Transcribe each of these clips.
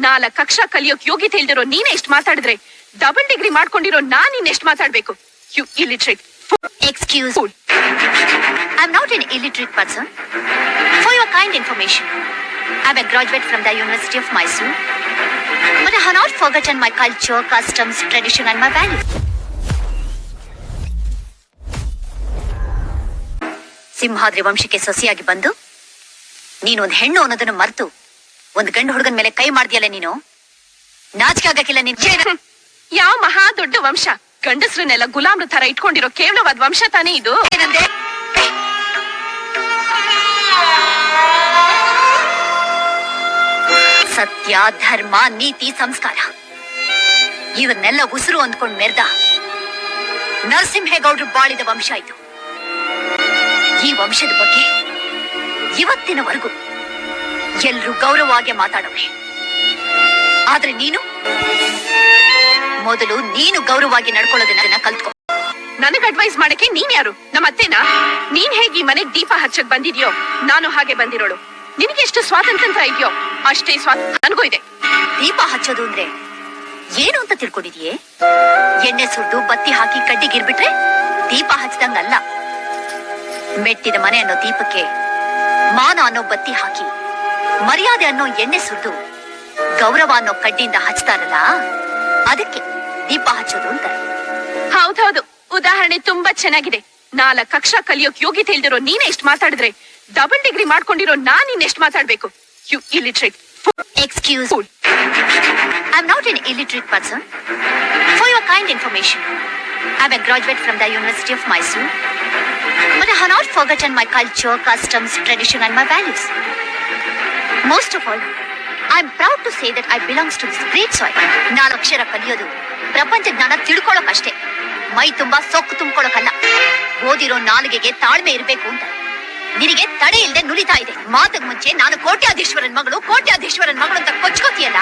4 ಅಕ್ಷರ ಕಲಿಯೋಕ್ ಯೋಗ್ಯತೆ ಇಲ್ದಿರೋ ನೀನೇ ಎಷ್ಟು ಮಾತಾಡಿದ್ರೆ ಡಬಲ್ ಡಿಗ್ರಿ ಮಾಡ್ಕೊಂಡಿರೋ ನಾನ್ ಇನ್ನೆಷ್ಟು ಮಾತಾಡ್ಬೇಕು? You illiterate. Excuse me. I'm not an illiterate person. For your kind information, I'm a graduate from the University of Mysore. But I have not forgotten my culture, customs, tradition and my values. Simhadri ವಂಶಕ್ಕೆ ಸೊಸೆಯಾಗಿ ಬಂದು ನೀನು ಒಂದು ಹೆಣ್ಣು ಅನ್ನೋದನ್ನು ಮರೆತು ಒಂದು ಗಂಡು ಹುಡುಗನ ಮೇಲೆ ಕೈ ಮಾಡ್ದಿಯಲ್ಲ ನೀನು. ನಾಚಿಕೆ ಆಗಕ್ಕಿಲ್ಲ ನಿನ್ ಯಾವ ಮಹಾ ದೊಡ್ಡ ವಂಶ? ಗಂಡಸ್ರನ್ನೆಲ್ಲ ಗುಲಾಮ್ರ ತರ ಇಟ್ಕೊಂಡಿರೋ ಕೇವಲವಾದ ವಂಶ ತಾನೇ ಇದು. ಏನಂದೆ? ಸತ್ಯ, ಧರ್ಮ, ನೀತಿ, ಸಂಸ್ಕಾರ ಇವನ್ನೆಲ್ಲ ಉಸಿರು ಅಂದ್ಕೊಂಡ್ ಮೆರ್ದ ನರಸಿಂಹೇಗೌಡರು ಬಾಳಿದ ವಂಶ ಇದು. ಈ ವಂಶದ ಬಗ್ಗೆ ಇವತ್ತಿನವರೆಗೂ ಎಲ್ರೂ ಗೌರವವಾಗಿ ಮಾತಾಡವ್ರೆ. ಆದ್ರೆ ಮೊದಲು ನೀನು ಗೌರವವಾಗಿ ನಡ್ಕೊಳ್ಳೋದನ್ನ ಕಲ್ತ್ಕೊ. ನನಗ್ ಅಡ್ವೈಸ್ ಮಾಡಕ್ಕೆ ನೀನ್ ಯಾರು? ನಮ್ಮ ಅತ್ತೆನಾ? ನೀನ್ ಹೇಗೆ ಈ ಮನೆಗ್ ದೀಪ ಹಚ್ಚಕ್ ಬಂದಿದ್ಯೋ ನಾನು ಹಾಗೆ ಬಂದಿರೋಳು. ನಿನಗೆ ಎಷ್ಟು ಸ್ವಾತಂತ್ರ್ಯ ಇದೆಯೋ ಅಷ್ಟೇ ಸ್ವಾತಂತ್ರ್ಯ ನನಗೂ ಇದೆ. ದೀಪ ಹಚ್ಚೋದು ಅಂದ್ರೆ ಏನು ಅಂತ ತಿಳ್ಕೊಂಡಿದೀಯೇ? ಎಣ್ಣೆ ಸುರಿದು ಬತ್ತಿ ಹಾಕಿ ಕಡ್ಡಿಗಿರ್ಬಿಟ್ರೆ ದೀಪ ಹಚ್ಚದಂಗಲ್ಲ. ಮೆಟ್ಟಿದ ಮನೆ ಅನ್ನೋ ದೀಪಕ್ಕೆ ಮಾನ ಅನ್ನೋ ಬತ್ತಿ ಹಾಕಿ ಮರ್ಯಾದೆ ಅನ್ನೋ ಎಣ್ಣೆ ಸುರಿದು ಗೌರವ ಅನ್ನೋ ಕಡ್ಡಿಯಿಂದ ಹಚ್ತಾರಲ್ಲ, ಅದಕ್ಕೆ ದೀಪ ಹಚ್ಚೋದು ಅಂತ. ಹೌದೌದು, ಉದಾಹರಣೆ ತುಂಬಾ ಚೆನ್ನಾಗಿದೆ. 4 ಅಕ್ಷರ ಕಲಿಯೋಕ್ ಯೋಗ್ಯತೆ ಇಲ್ದಿರೋ ನೀನೇ ಎಷ್ಟು ಮಾತಾಡಿದ್ರೆ ಡಬಲ್ ಡಿಗ್ರಿ ಮಾಡ್ಕೊಂಡಿರೋ ನಾನ್ ಇನ್ನೆಷ್ಟು ಮಾತಾಡ್ಬೇಕು? You illiterate. Excuse me. I'm not an illiterate person. For your kind information, I'm a graduate from the University of Mysore. But I have not forgotten my culture, customs, tradition and my values. Most of all, I'm proud to say that I belongs to this great soil. 4 ಅಕ್ಷರ ಕಲಿಯೋದು ಪ್ರಪಂಚ ಜ್ಞಾನ ತಿಳ್ಕೊಳ್ಳೋಕಷ್ಟೇ, ಮೈ ತುಂಬಾ ಸೊಕ್ಕು ತುಂಬಿಕೊಳ್ಳೋಕಲ್ಲ. ಓದಿರೋ ನಾಲಿಗೆಗೆ ತಾಳ್ಮೆ ಇರಬೇಕು ಅಂತ ನಿನಗೆ ತಡೆ ಇಲ್ಲದೆ ನುಲಿತಾ ಇದೆ. ಮಾತಕ್ ಮುಂಚೆ ನಾನು ಕೋಟ್ಯಾಧೀಶ್ವರನ್ ಮಗಳು ಅಂತ ಕೊಚ್ಕೋತಿಯಲ್ಲ,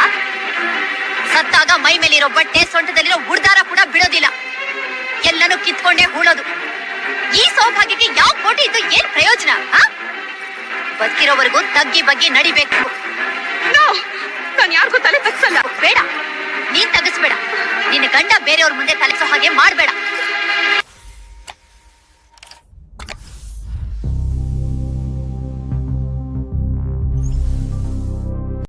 ಸತ್ತಾಗ ಮೈ ಮೇಲಿರೋ ಬಟ್ಟೆ, ಸೊಂಟದಲ್ಲಿರೋ ಉಡ್ದಾರ ಕೂಡ ಬಿಡೋದಿಲ್ಲ. ಎಲ್ಲನೂ ಕಿತ್ಕೊಂಡೇ ಹೂಳೋದು. ಈ ಸೌಭಾಗ್ಯಕ್ಕೆ ಯಾವ ಕೋಟಿ ಇದ್ದು ಏನ್ ಪ್ರಯೋಜನ? ಬದುಕಿರೋವರೆಗೂ ತಗ್ಗಿ ಬಗ್ಗಿ ನಡಿಬೇಕು. ನಾನು ಯಾರಿಗೂ ತಲೆ ತಗ್ಸಲ್ಲ. ಬೇಡ, ನೀನ್ ತಗಸ್ಬೇಡ. ನಿನ್ನ ಗಂಡ ಬೇರೆಯವ್ರ ಮುಂದೆ ತಲೆಸೋ ಹಾಗೆ ಮಾಡ್ಬೇಡ.